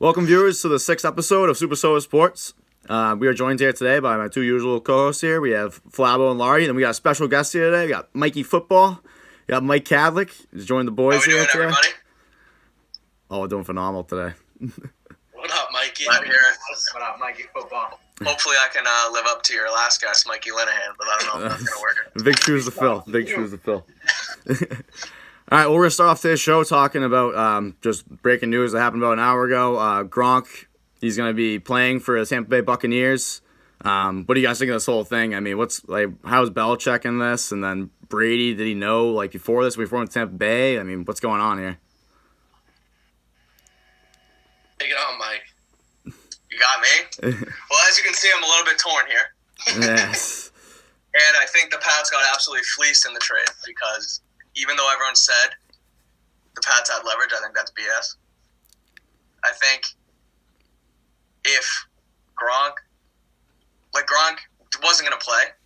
Welcome, viewers, to the 6th episode of Super Soda Sports. We are joined here today by my two usual co-hosts here. We have Flabo and Laurie, and we got a special guest here today. We got Mikey Football. We got Mike Cadlick. He's joined the boys here today. Everybody? Oh, we're doing phenomenal today. What up, Mikey? I'm here. What up, Mikey Football? Hopefully I can live up to your last guest, Mikey Linehan, but I don't know if that's going to work. Big shoes to fill. Big shoes to fill. All right, well, we're going to start off today's show talking about just breaking news that happened about an hour ago. Gronk, he's going to be playing for the Tampa Bay Buccaneers. What do you guys think of this whole thing? I mean, how's Belichick in this? And then Brady, did he know before this, before he went to Tampa Bay? I mean, what's going on here? Take it on, Mike. You got me? Well, as you can see, I'm a little bit torn here. Yes. And I think the Pats got absolutely fleeced in the trade because even though everyone said the Pats had leverage, I think that's BS. I think if Gronk wasn't going to play,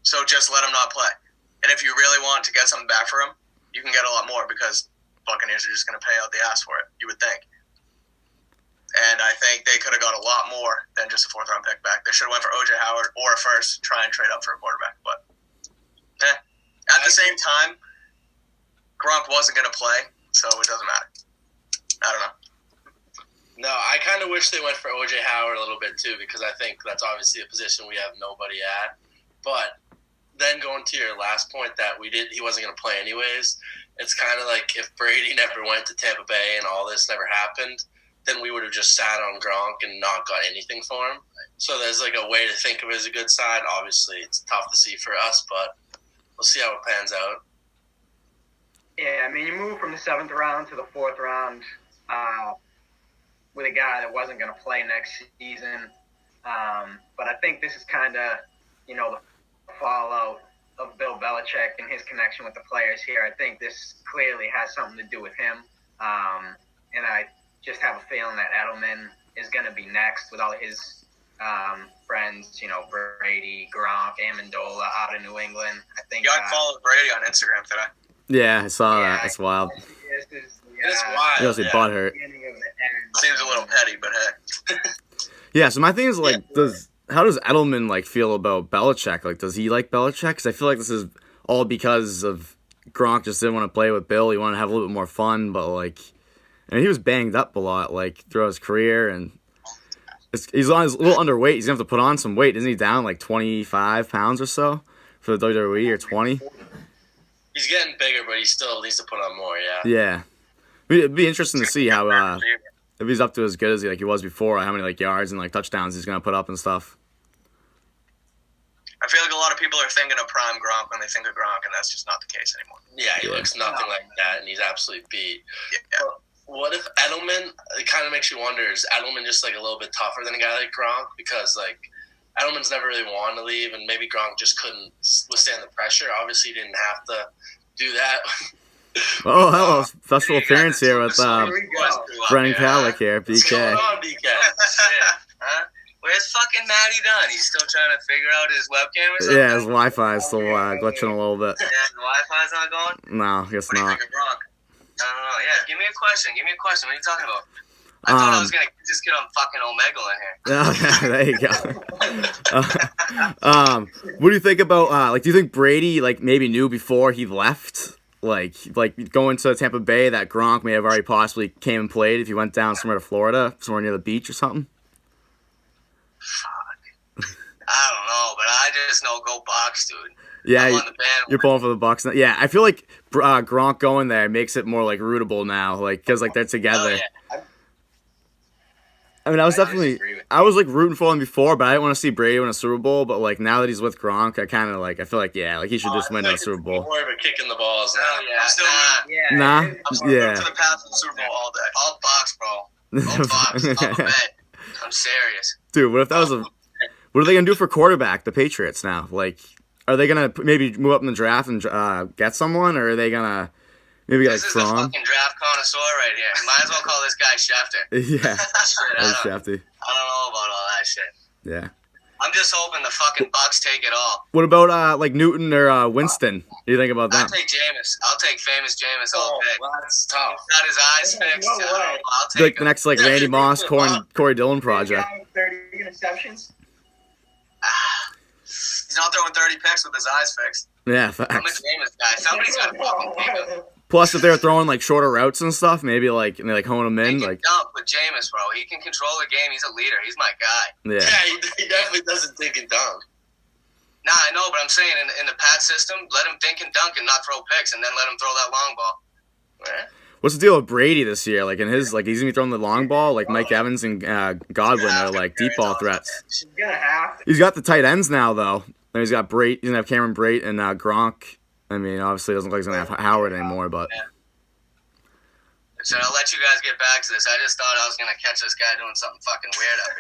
so just let him not play. And if you really want to get something back for him, you can get a lot more because Buccaneers are just going to pay out the ass for it, you would think. And I think they could have got a lot more than just a fourth-round pick back. They should have went for O.J. Howard or a first, try and trade up for a quarterback. But at the same time, Gronk wasn't going to play, so it doesn't matter. I don't know. No, I kind of wish they went for O.J. Howard a little bit too, because I think that's obviously a position we have nobody at. But then going to your last point that he wasn't going to play anyways, it's kind of like if Brady never went to Tampa Bay and all this never happened, then we would have just sat on Gronk and not got anything for him. So there's a way to think of it as a good side. Obviously, it's tough to see for us, but we'll see how it pans out. Yeah, I mean, you move from the 7th round to the 4th round with a guy that wasn't going to play next season. But I think this is kind of, the fallout of Bill Belichick and his connection with the players here. I think this clearly has something to do with him. And I just have a feeling that Edelman is going to be next with all his friends, Brady, Gronk, Amendola out of New England. I think. I followed Brady on Instagram today. Yeah, I saw that. That's wild. It's wild. He also butthurt. Seems a little petty, but hey. Yeah, so my thing is, how does Edelman, feel about Belichick? Does he like Belichick? Because I feel like this is all because of Gronk just didn't want to play with Bill. He wanted to have a little bit more fun, but, he was banged up a lot, throughout his career, and he's a little underweight. He's going to have to put on some weight. Isn't he down, 25 pounds or so for the WWE, or 20? He's getting bigger, but he still needs to put on more, yeah. Yeah. It'd be interesting to see how, if he's up to as good as he was before, how many, yards and, touchdowns he's going to put up and stuff. I feel like a lot of people are thinking of prime Gronk when they think of Gronk, and that's just not the case anymore. Yeah, he looks nothing like that, and he's absolutely beat. Yeah. What if Edelman, it kind of makes you wonder, is Edelman just a little bit tougher than a guy like Gronk? Because Edelman's never really wanted to leave, and maybe Gronk just couldn't withstand the pressure. Obviously, he didn't have to do that. Oh, hello. Special appearance here with Brennan Calick here, BK. What's going on, BK? Huh? Where's fucking Matty Dunn? He's still trying to figure out his webcam or something? Yeah, his Wi-Fi is still glitching a little bit. Yeah, the Wi-Fi's not going? No, I guess What do you not. think of Gronk? I don't know. Yeah, give me a question. What are you talking about? I thought I was going to just get on fucking Omegle in here. Yeah, there you go. What do you think about, do you think Brady, maybe knew before he left, going to Tampa Bay that Gronk may have already possibly came and played if he went down somewhere to Florida, somewhere near the beach or something? Fuck. I don't know, but I just know go Bucs, dude. Yeah, I'm on the bandwagon. you're pulling for the Bucks. Yeah, I feel like Gronk going there makes it more rootable now, because they're together. Oh, yeah. I mean, I was rooting for him before, but I didn't want to see Brady win a Super Bowl. But now that he's with Gronk, I kind of I feel like he should just win a Super Bowl. More of a kick in the balls now. Yeah, I'm still Nah, I'm still rooting for the Pats in the Super Bowl all day. All Bucs, bro. All Bucs. All the bet. I'm serious. Dude, what if that was what are they gonna do for quarterback? The Patriots now, are they gonna maybe move up in the draft and get someone, or are they gonna maybe This is the Tron? fucking draft connoisseur right here. Might as well call this guy Schefter. Yeah, Straight that's up. shafty. I don't know about all that shit. Yeah. I'm just hoping the fucking Bucks take it all. What about like Newton or Winston? What do you think about I'll that? take Jameis. I'll take famous Jameis all day. Well, that's tough. He's got his eyes fixed. No way. I'll take Like him. the next like Yeah, Randy you're Moss, doing Corey Dillon project. 30 interceptions. He's not throwing 30 picks with his eyes fixed. Yeah, I'm a facts. Jameis guy. Somebody's got to fucking take him. Plus, if they're throwing like shorter routes and stuff, maybe like and they like hone them He in, can like dump with Jameis, bro. He can control the game. He's a leader. He's my guy. yeah. Yeah, he definitely doesn't think and dunk. Nah, I know, but I'm saying in the Pat system, let him dink and dunk and not throw picks, and then let him throw that long ball. Right? What's the deal with Brady this year? Like in his like he's gonna be throwing the long ball. Like Mike Evans and Godwin are like deep ball threats. She's gonna have to. He's got the tight ends now though. And he's got He's gonna have Cameron Brate and Gronk. I mean, obviously, it doesn't look like he's gonna have Howard anymore, but So I'll let you guys get back to this. I just thought I was gonna catch this guy doing something fucking weird up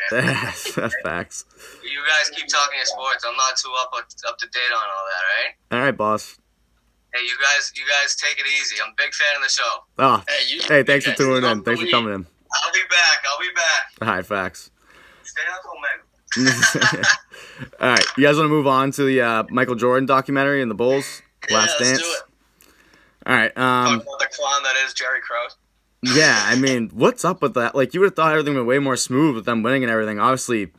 here. that's facts. You guys keep talking your sports. I'm not too up to date on all that, right? All right, boss. Hey, you guys take it easy. I'm a big fan of the show. Oh, Hey, thanks for tuning in. Thanks for coming in. I'll be back. All right, facts. Stay on Omega. All right, you guys want to move on to the Michael Jordan documentary and the Bulls Last let's Dance? do it. All right. Talking about the clown that is Jerry Krause. Yeah, I mean, what's up with that? Like, you would have thought everything would way more smooth with them winning and everything. Obviously,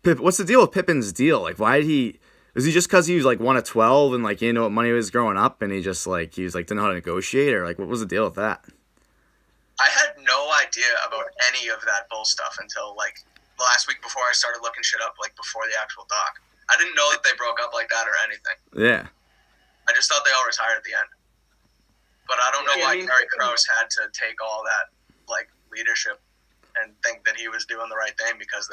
what's the deal with Pippen's deal? Like, why did he? Is he just because he was like 1 of 12 and like he didn't know what money was growing up and he was like didn't know how to negotiate, or like what was the deal with that? I had no idea about any of that bull stuff until like last week before I started looking shit up, like before the actual doc. I didn't know that they broke up like that or anything. Yeah. I just thought they all retired at the end. But I don't know why Jerry Krause had to take all that like leadership and think that he was doing the right thing, because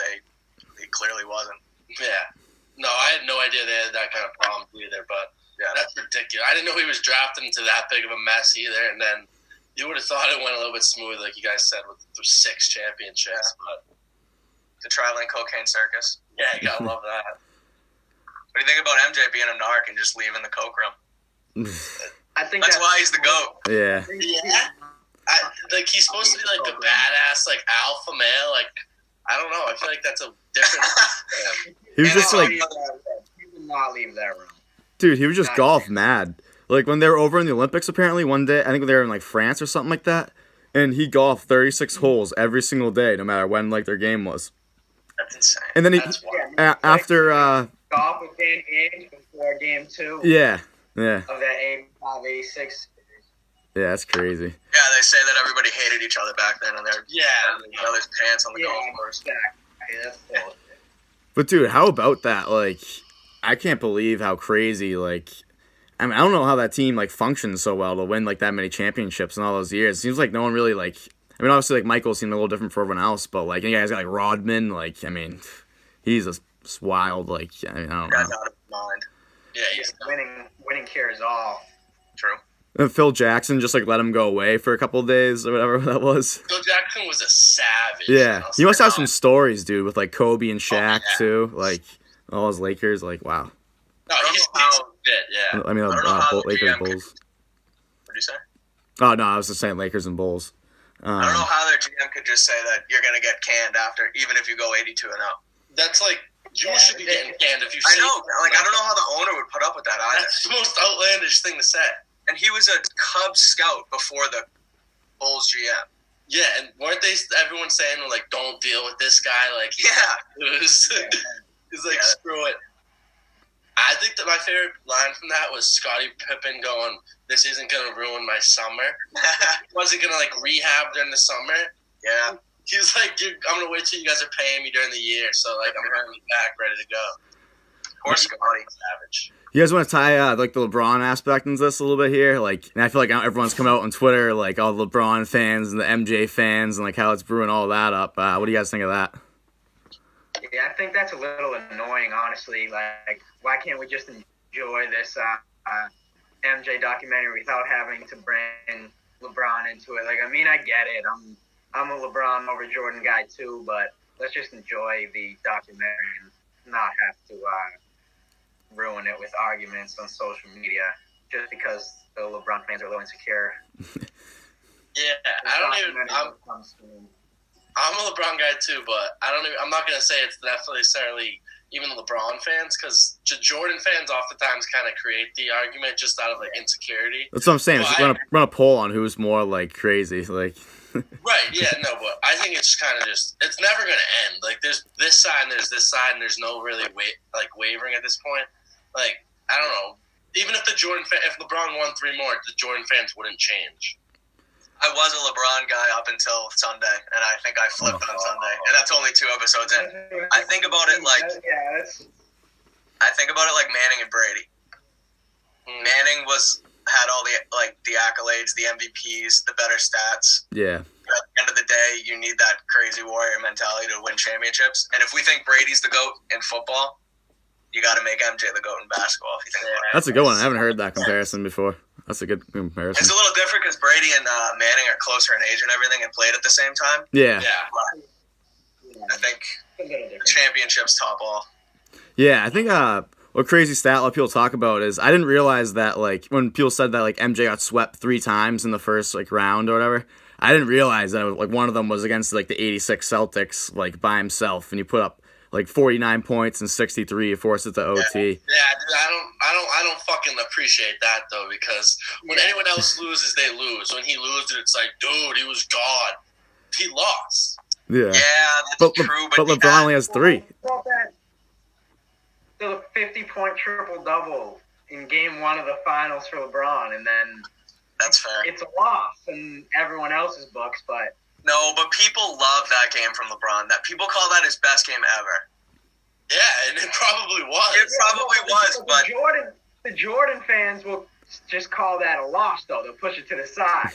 he clearly wasn't. Yeah. No, I had no idea they had that kind of problem either, but Yeah. that's ridiculous. I didn't know he was drafted into that big of a mess either, and then you would have thought it went a little bit smooth, like you guys said, with the 6 championships. Yeah. But The Tri-Link Cocaine Circus. yeah, you gotta love that. What do you think about MJ being a narc and just leaving the coke room? I think That's why he's the GOAT. Yeah. Yeah. Like he's supposed to be like a badass, like alpha male. Like I don't know. I feel like that's a different. He was just like, he would not leave that room. dude, he was just golf mad. Like when they were over in the Olympics, apparently one day, I think they were in like France or something like that, and he golfed 36 holes every single day, no matter when like their game was. That's insane. And then he That's wild. after Golf with Dan Gage before game 2 yeah. of that 85-86. Yeah, that's crazy. Yeah, they say that everybody hated each other back then, and they're Yeah. each other's pants on the golf course. Exactly. That's bullshit. But dude, how about that? Like, I can't believe how crazy. Like, I mean, I don't know how that team like functions so well to win like that many championships in all those years. It seems like no one really like. I mean, obviously like Michael seemed a little different for everyone else, but like you guys got like Rodman. Like, I mean, he's a wild. Like, I mean, I don't Guy's know. out of his mind. Yeah, he's Winning cures all. True. And Phil Jackson just like let him go away for a couple of days or whatever that was. Phil Jackson was a savage. Yeah, he must have some some. stories, dude, with like Kobe and Shaq yeah. too. Like all his Lakers. Like, wow. No, he's shit. Yeah. I mean, I don't know how the Lakers GM Bulls. What'd you say? Oh no, I was just saying Lakers and Bulls. I don't know how their GM could just say that you're gonna get canned after, even if you go 82-0. That's like you Yeah, should be getting canned if you. I say- know. Like, I don't know how the owner would put up with that either. That's the most outlandish thing to say. And he was a Cubs scout before the Bulls GM. Yeah, and weren't they? Everyone saying like, "Don't deal with this guy." Like, Yeah. it was. He's like, Yeah. screw it. I think that my favorite line from that was Scottie Pippen going, "This isn't gonna ruin my summer." He wasn't gonna like rehab during the summer. Yeah. He was like, "I'm gonna wait till you guys are paying me during the year, so like I'm coming back ready to go." Poor Scotty. Savage. You guys want to tie like the LeBron aspect into this a little bit here? Like, and I feel like now everyone's come out on Twitter, like all the LeBron fans and the MJ fans, and like how it's brewing all that up. What do you guys think of that? Yeah, I think that's a little annoying, honestly. Like, why can't we just enjoy this MJ documentary without having to bring LeBron into it? Like, I mean, I get it. I'm a LeBron over Jordan guy too, but let's just enjoy the documentary and not have to ruin it with arguments on social media just because the LeBron fans are a little insecure. Yeah, I don't even. I'm a LeBron guy too, but I'm not gonna say it's necessarily even LeBron fans, because Jordan fans oftentimes kind of create the argument just out of like insecurity. That's what I'm saying. Well, Run a poll on who's more like crazy. Like, right? Yeah, no, but I think it's kind of just it's never gonna end. Like there's this side and there's this side, and there's no really wavering at this point. Like I don't know. Even if if LeBron won 3 more, the Jordan fans wouldn't change. I was a LeBron guy up until Sunday, and I think I flipped on Sunday, and that's only 2 episodes in. I think about it like Manning and Brady. Manning had all the accolades, the MVPs, the better stats. yeah. But at the end of the day, you need that crazy warrior mentality to win championships. And if we think Brady's the GOAT in football, you got to make MJ the GOAT in basketball. If you think about it. That's a good one. I haven't heard that comparison before. That's a good comparison. It's a little different because Brady and Manning are closer in age and everything and played at the same time. Yeah. Yeah. I think championships top all. Yeah, I think what crazy stat a lot of people talk about is I didn't realize that like when people said that like MJ got swept 3 times in the first like round or whatever. I didn't realize that like one of them was against like the '86 Celtics like by himself, and he put up like 49 points and 63, forced it to OT. Yeah, dude, I don't fucking appreciate that though, because when anyone else loses, they lose. When he loses, it's like, dude, he was God. He lost. Yeah. Yeah, that's true. But LeBron only has 3. Still a 50-point triple-double in Game 1 of the Finals for LeBron, and then that's fair. it's a loss in everyone else's books, but no, but people love that game from LeBron. That people call that his best game ever. Yeah, and it probably was. It probably was, but the Jordan fans will just call that a loss, though. They'll push it to the side.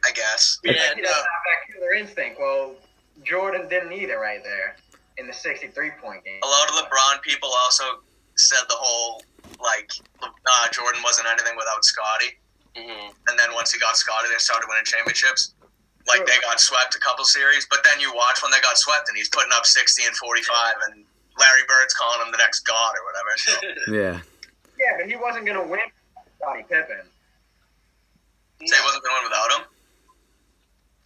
I guess. He doesn't have that killer instinct. Well, Jordan didn't either right there in the 63-point game. A lot of LeBron people also said the whole, like, Jordan wasn't anything without Scottie. Mm-hmm. And then once he got Scottie, they started winning championships. Like, they got swept a couple series, but then you watch when they got swept, and he's putting up 60 and 45, and Larry Bird's calling him the next god or whatever. So. Yeah. Yeah, but he wasn't going to win Scottie Pippen. So he wasn't going to win without him?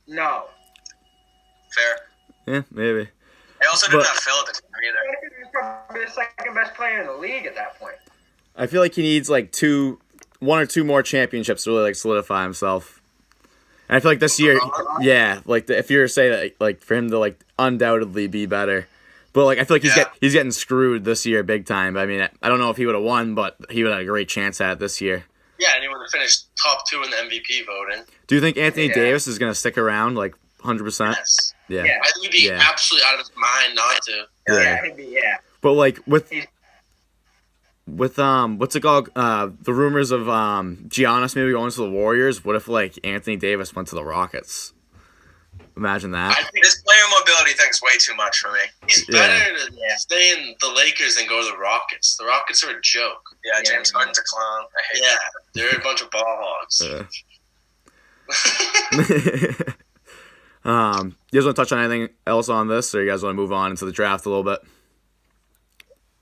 No. Fair. Yeah, maybe. They also didn't have Phil at the time either. He was probably the second best player in the league at that point. I feel like he needs like 1 or 2 more championships to really like solidify himself. And I feel like this year, yeah, like if you were to say that, like for him to like undoubtedly be better, but like I feel like he's getting screwed this year big time. I mean, I don't know if he would have won, but he would have had a great chance at it this year. Yeah, and he would have finished top 2 in the MVP voting. Do you think Anthony Davis is going to stick around like 100%? Yes. Yeah. I think he'd be absolutely out of his mind not to. Yeah, he'd be, But like with what's it called? The rumors of Giannis maybe going to the Warriors. What if like Anthony Davis went to the Rockets? Imagine that. I think this player mobility thing's way too much for me. He's better to stay in the Lakers than go to the Rockets. The Rockets are a joke. Yeah, James Harden's a clown. I hate that. They're a bunch of ball hogs. You guys want to touch on anything else on this, or you guys want to move on into the draft a little bit?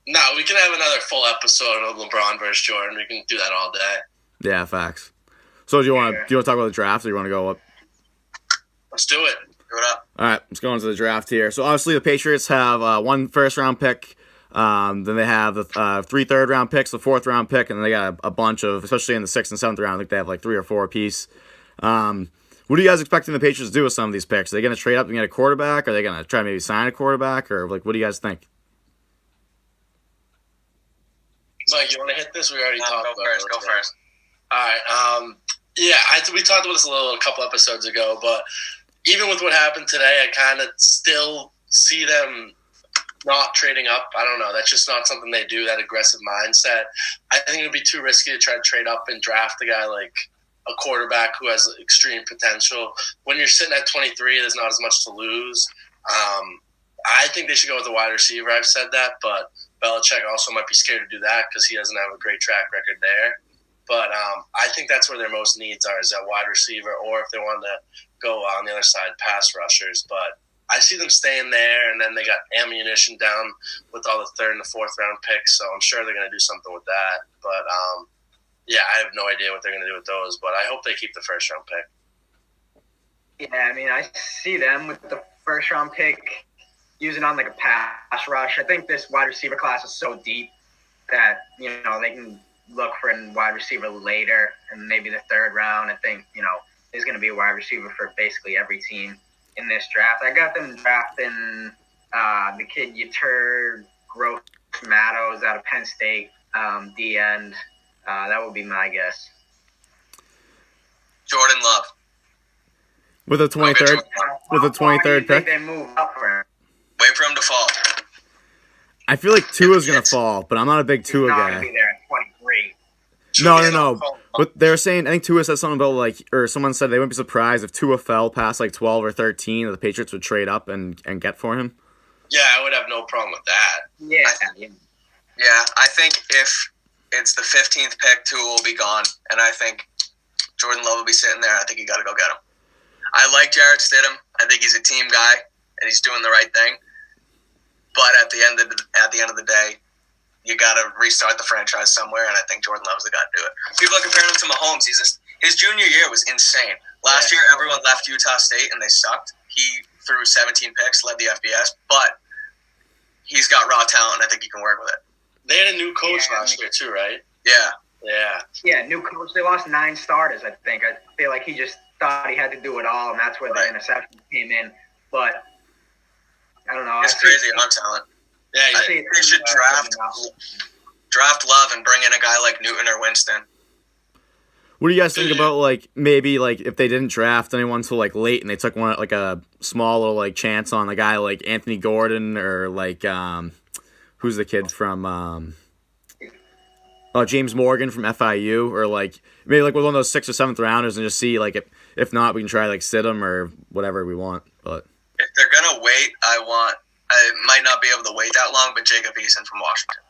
No, we can have another full episode of LeBron versus Jordan. We can do that all day. Yeah, facts. So do you want to talk about the draft, or you want to go up? Let's do it. Do it up. All right, let's go into the draft here. So obviously the Patriots have 1 first-round pick. Then they have the 3 third-round picks, the 4th round pick, and then they got a bunch of, especially in the 6th and 7th round, I think they have like 3 or 4 apiece. What are you guys expecting the Patriots to do with some of these picks? Are they going to trade up and get a quarterback? Are they going to try to maybe sign a quarterback? Or like, what do you guys think? Mike, you want to hit this? We already talked about it. Go first. All right. We talked about this a couple episodes ago, but even with what happened today, I kind of still see them not trading up. I don't know. That's just not something they do, that aggressive mindset. I think it would be too risky to try to trade up and draft a guy like a quarterback who has extreme potential. When you're sitting at 23, there's not as much to lose. I think they should go with a wide receiver. I've said that, but Belichick also might be scared to do that because he doesn't have a great track record there. But I think that's where their most needs are, is that wide receiver, or if they want to go on the other side, pass rushers. But I see them staying there, and then they got ammunition down with all the 3rd and the 4th round picks, so I'm sure they're going to do something with that. But, I have no idea what they're going to do with those, but I hope they keep the 1st round pick. Yeah, I mean, I see them with the 1st round pick use it on like a pass rush. I think this wide receiver class is so deep that, you know, they can look for a wide receiver later and maybe the third round. I think, you know, there's going to be a wide receiver for basically every team in this draft. I got them drafting the kid Yetur Gross Matos out of Penn State, the end. That would be my guess. Jordan Love. With the 23rd, with the 23rd pick. They move up for him. Wait for him to fall. I feel like Tua's gonna fall, but I'm not a big Tua He's not guy. going to be there at 23. No. But they're saying, I think Tua said something about like, or someone said they wouldn't be surprised if Tua fell past like 12 or 13, that the Patriots would trade up and get for him. Yeah, I would have no problem with that. Yeah, I think if it's the 15th pick, Tua will be gone, and I think Jordan Love will be sitting there. I think you got to go get him. I like Jarrett Stidham. I think he's a team guy, and he's doing the right thing. But at the end of the day, you got to restart the franchise somewhere, and I think Jordan Love's the guy to do it. People are comparing him to Mahomes. His junior year was insane. Last year, everyone left Utah State, and they sucked. He threw 17 picks, led the FBS, but he's got raw talent, and I think he can work with it. They had a new coach last year, too, right? Yeah. Yeah, new coach. They lost 9 starters, I think. I feel like he just thought he had to do it all, and that's where the interception came in. But I don't know. It's crazy on talent. Yeah, I think they should draft Love and bring in a guy like Newton or Winston. What do you guys think about like maybe like if they didn't draft anyone till like late and they took one like a small little like chance on a guy like Anthony Gordon or like who's the kid from James Morgan from FIU, or like maybe like with one of those 6th or 7th rounders and just see like if not we can try like sit them or whatever we want. But if they're gonna wait, I might not be able to wait that long, but Jacob Eason from Washington.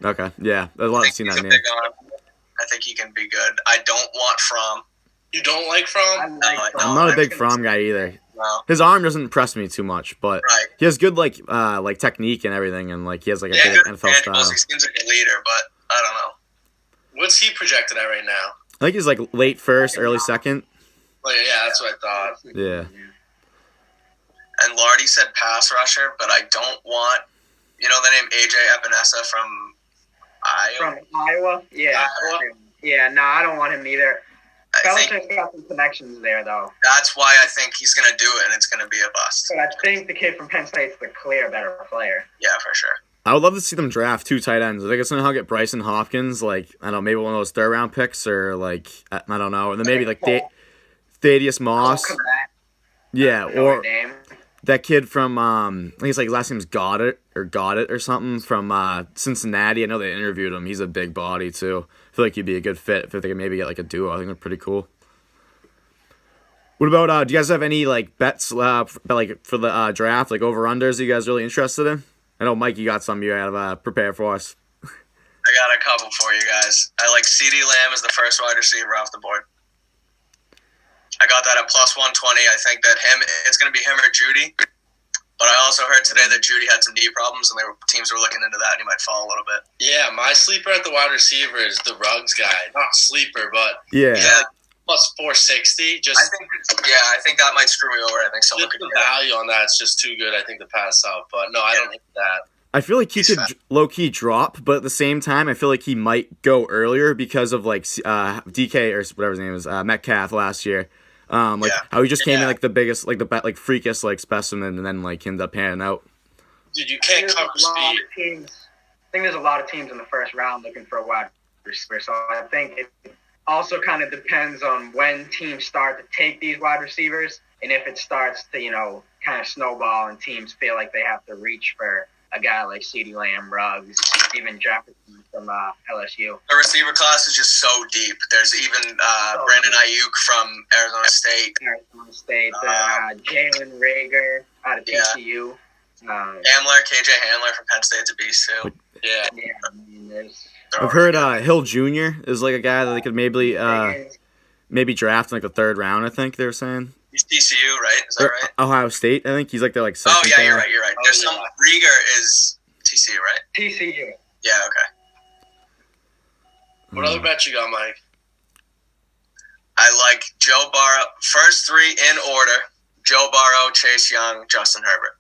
Okay, yeah, there's a lot of seen that name. I think he can be good. I don't want Fromm. You don't like Fromm? I'm not a big Fromm guy either. No. His arm doesn't impress me too much, but he has good like technique and everything, and like he has like a good NFL style. He seems like a leader, but I don't know. What's he projected at right now? I think he's like late first, early second. Well, yeah, that's what I thought. Yeah. And Lardy said pass rusher, but I don't want, you know the name AJ Epinesa from Iowa? From Iowa? Yeah. Iowa? Yeah, no, I don't want him either. I think Belichick's got some connections there, though. that's why I think he's going to do it, and it's going to be a bust. But I think the kid from Penn State's the clear better player. Yeah, for sure. I would love to see them draft 2 tight ends. I think it's somehow get Bryson Hopkins, like I don't know, maybe one of those 3rd round picks, or like I don't know, and then maybe like Thaddeus Moss. Yeah, or that kid from I think it's like his last name's Goddard or something from Cincinnati. I know they interviewed him. He's a big body too. I feel like he'd be a good fit if they could maybe get like a duo. I think they're pretty cool. What about do you guys have any like bets like for the draft, like over unders? Are you guys really interested in? I know Mikey got some you gotta prepare for us. I got a couple for you guys. I like CeeDee Lamb as the first wide receiver off the board. I got that at plus 120. I think that it's going to be him or Judy. But I also heard today that Judy had some knee problems, and teams were looking into that, and he might fall a little bit. Yeah, my sleeper at the wide receiver is the Ruggs guy. Not sleeper, but yeah. Plus 460. I think that might screw me over. I think someone could the value on that is just too good, I think, to pass out. But no, I don't hate that. I feel like he could low-key drop, but at the same time, I feel like he might go earlier because of like DK or whatever his name is, Metcalf last year. How he just came in like the biggest, like the freakiest like specimen, and then like ended up panning out. Dude, you can't cover speed. I think there's a lot of teams in the first round looking for a wide receiver, so I think it also kind of depends on when teams start to take these wide receivers, and if it starts to kind of snowball and teams feel like they have to reach for a guy like CeeDee Lamb, Ruggs, even Jefferson from LSU. The receiver class is just so deep. There's even Brandon Ayuk from Arizona State. Jalen Rager out of TCU. KJ Handler from Penn State's a beast too. Yeah. I mean, I've heard Hill Jr. is like a guy that they could maybe draft in like the 3rd round. I think they were saying. He's TCU, right? Is that right? Ohio State. I think he's like their like second. Oh yeah, you're right. There's some Rieger is TCU, right? TCU. Yeah. Okay. What other bet you got, Mike? I like Joe Burrow. First 3 in order: Joe Burrow, Chase Young, Justin Herbert.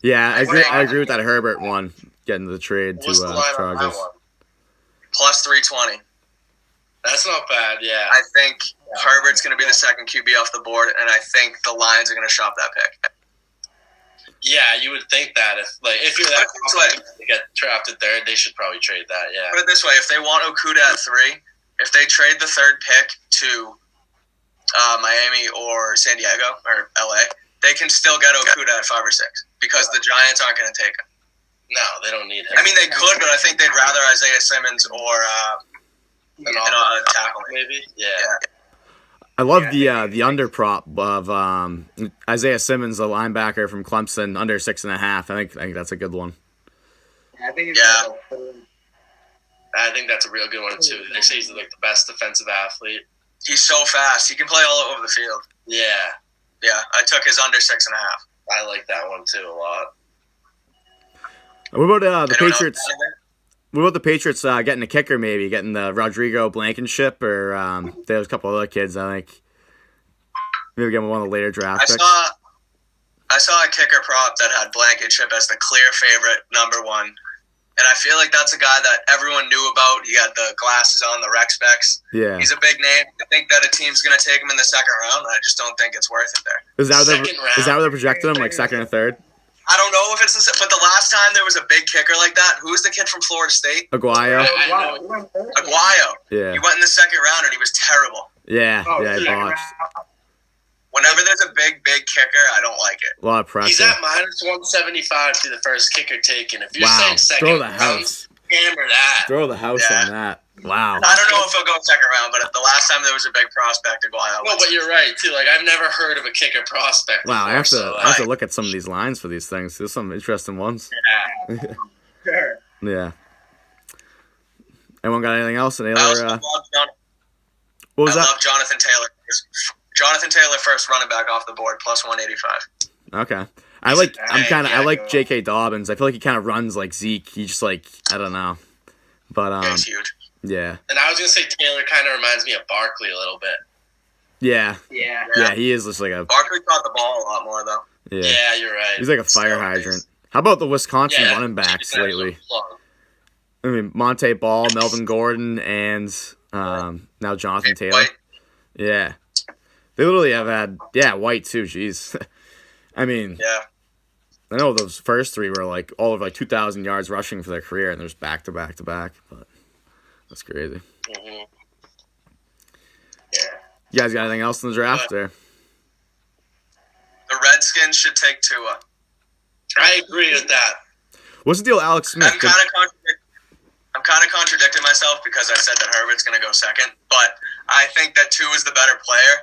Yeah, I agree with that Herbert one, getting the trade to What's the line on that Chargers. one? Plus 320. That's not bad. Yeah. I think Herbert's going to be the second QB off the board, and I think the Lions are going to shop that pick. Yeah, you would think that if you're that confident to get drafted third, they should probably trade that. Yeah. Put it this way: if they want Okuda at 3, if they trade the third pick to Miami or San Diego or LA, they can still get Okuda at 5 or 6 because the Giants aren't going to take him. No, they don't need him. I mean, they could, but I think they'd rather Isaiah Simmons or tackle maybe. Yeah. I love the under prop of Isaiah Simmons, the linebacker from Clemson, under 6.5. I think that's a good one. I think it's I think that's a real good one too. They say he's like the best defensive athlete. He's so fast; he can play all over the field. Yeah. Yeah, I took his under 6.5. I like that one too a lot. What about the Patriots? What about the Patriots getting a kicker, maybe? Getting the Rodrigo Blankenship, or there's a couple other kids, I think. Maybe get one of the later draft picks. I saw a kicker prop that had Blankenship as the clear favorite, number 1. And I feel like that's a guy that everyone knew about. He got the glasses on, the rec specs. Yeah. He's a big name. I think that a team's going to take him in the second round. I just don't think it's worth it there. Is that where they're projecting him, like second or third? I don't know if it's but the last time there was a big kicker like that, who's the kid from Florida State? Aguayo. Aguayo. Yeah. He went in the second round and he was terrible. Yeah, he botched. Whenever there's a big kicker, I don't like it. A lot of pressure. He's at minus 175 to the first kicker taken. If you're saying second throw the round, house. hammer that. Throw the house on that. Wow. I don't know if he'll go second round, but the last time there was a big prospect, Aguayo. No, but you're right too. Like I've never heard of a kicker prospect. Wow, before, I have to look at some of these lines for these things. There's some interesting ones. Yeah. Sure. Yeah. Anyone got anything else? Any I other? love What was that? love Jonathan Taylor. Jonathan Taylor, first running back off the board, plus 185. Okay. I like J.K. Dobbins. I feel like he kind of runs like Zeke. He just I don't know. But Yeah, he's huge. yeah. And I was gonna say Taylor kind of reminds me of Barkley a little bit. Yeah. Yeah. He is just like a Barkley caught the ball a lot more, though. Yeah, you're right. He's like a fire hydrant. How about the Wisconsin running backs lately? I mean, Monte Ball, Melvin Gordon, and now Jonathan Taylor. White. Yeah. They literally have had, White too, jeez. I mean, Yeah. I know those first three were like all of 2,000 yards rushing for their career, and there's back to back to back, but that's crazy. Mm-hmm. Yeah. You guys got anything else in the draft there? The Redskins should take Tua. I agree with that. What's the deal with Alex Smith? I'm kind of contradicting myself because I said that Herbert's going to go second, but I think that Tua is the better player,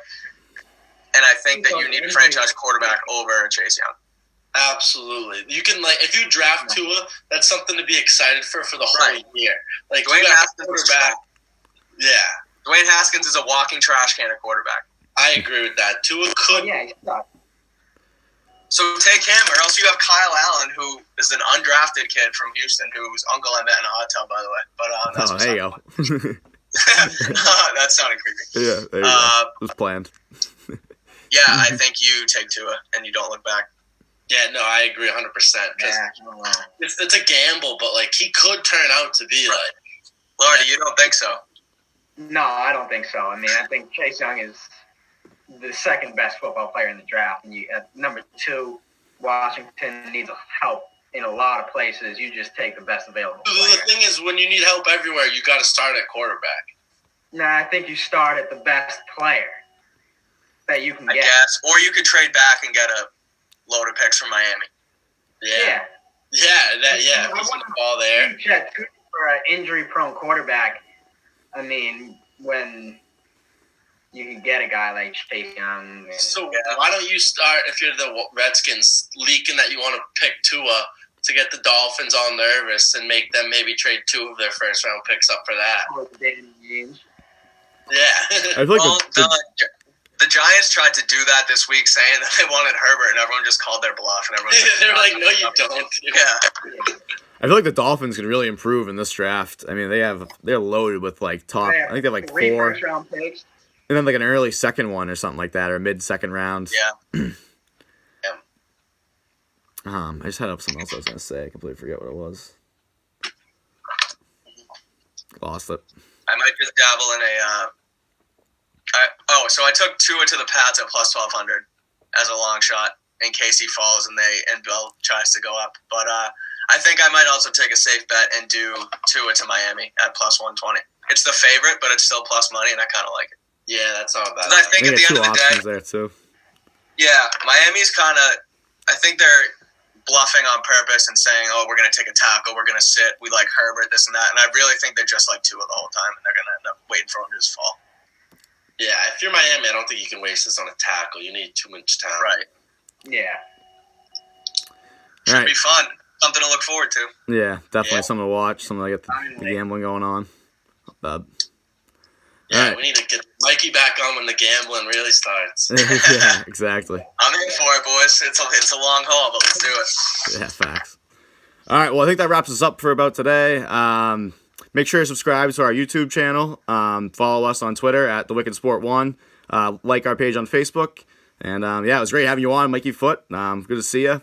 and I think that you need a franchise quarterback over Chase Young. Absolutely. You can if you draft Tua, that's something to be excited for the whole year. Like Dwayne you got Haskins a quarterback. Yeah. Dwayne Haskins is a walking trash can of quarterback. I agree with that. Tua could. Yeah, he's not. So take him, or else you have Kyle Allen, who is an undrafted kid from Houston, whose uncle I met in a hot tub, by the way. But that's there you go. that sounded creepy. Yeah, there you go. It was planned. Yeah, I think you take Tua and you don't look back. Yeah, no, I agree 100%. Because it's a gamble, but he could turn out to be Lordy, you don't think so? No, I don't think so. I mean, I think Chase Young is the second best football player in the draft. And at number 2, Washington needs help in a lot of places. You just take the best available player. The thing is, when you need help everywhere, you got to start at quarterback. No, I think you start at the best player that you can get. I guess. Or you could trade back and get a load of picks from Miami. Yeah. If the ball there. For an injury-prone quarterback, I mean, when you can get a guy like Chase Young. So why don't you start, if you're the Redskins, leaking that you want to pick Tua to get the Dolphins all nervous and make them maybe trade 2 of their first-round picks up for that? Yeah. I feel like the Giants tried to do that this week, saying that they wanted Herbert, and everyone just called their bluff. And everyone they're like, no, you don't. Yeah. I feel like the Dolphins could really improve in this draft. I mean, they're loaded with top. I think they have 3 4 first-round picks. And then an early second one or something like that, or mid-second round. Yeah. I just had up something else I was gonna say. I completely forget what it was. Lost it. I might just dabble in a. So I took Tua to the Pats at plus 1,200 as a long shot in case he falls and Bill tries to go up. But I think I might also take a safe bet and do Tua to Miami at plus 120. It's the favorite, but it's still plus money, and I kind of like it. Yeah, that's not bad. I think at the end of the day, there too. Yeah, Miami's kind of. I think they're bluffing on purpose and saying, "Oh, we're going to take a tackle, we're going to sit, we like Herbert, this and that." And I really think they're just like Tua the whole time, and they're going to end up waiting for him to just fall. Yeah, if you're Miami, I don't think you can waste this on a tackle. You need too much talent. Right. Yeah. Should be fun. Something to look forward to. Yeah, definitely something to watch. Something to get the gambling going on. Not bad. Yeah, we need to get Mikey back on when the gambling really starts. Yeah, exactly. I'm in for it, boys. It's a long haul, but let's do it. Yeah, facts. All right, well, I think that wraps us up for about today. Make sure to subscribe to our YouTube channel. Follow us on Twitter at TheWickedSport1. Like our page on Facebook. And, it was great having you on, Mikey Foot. Good to see you.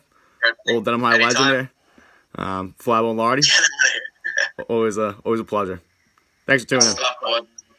Old Denim High legend there. Flyable and Lardy. Always a pleasure. Thanks for tuning in.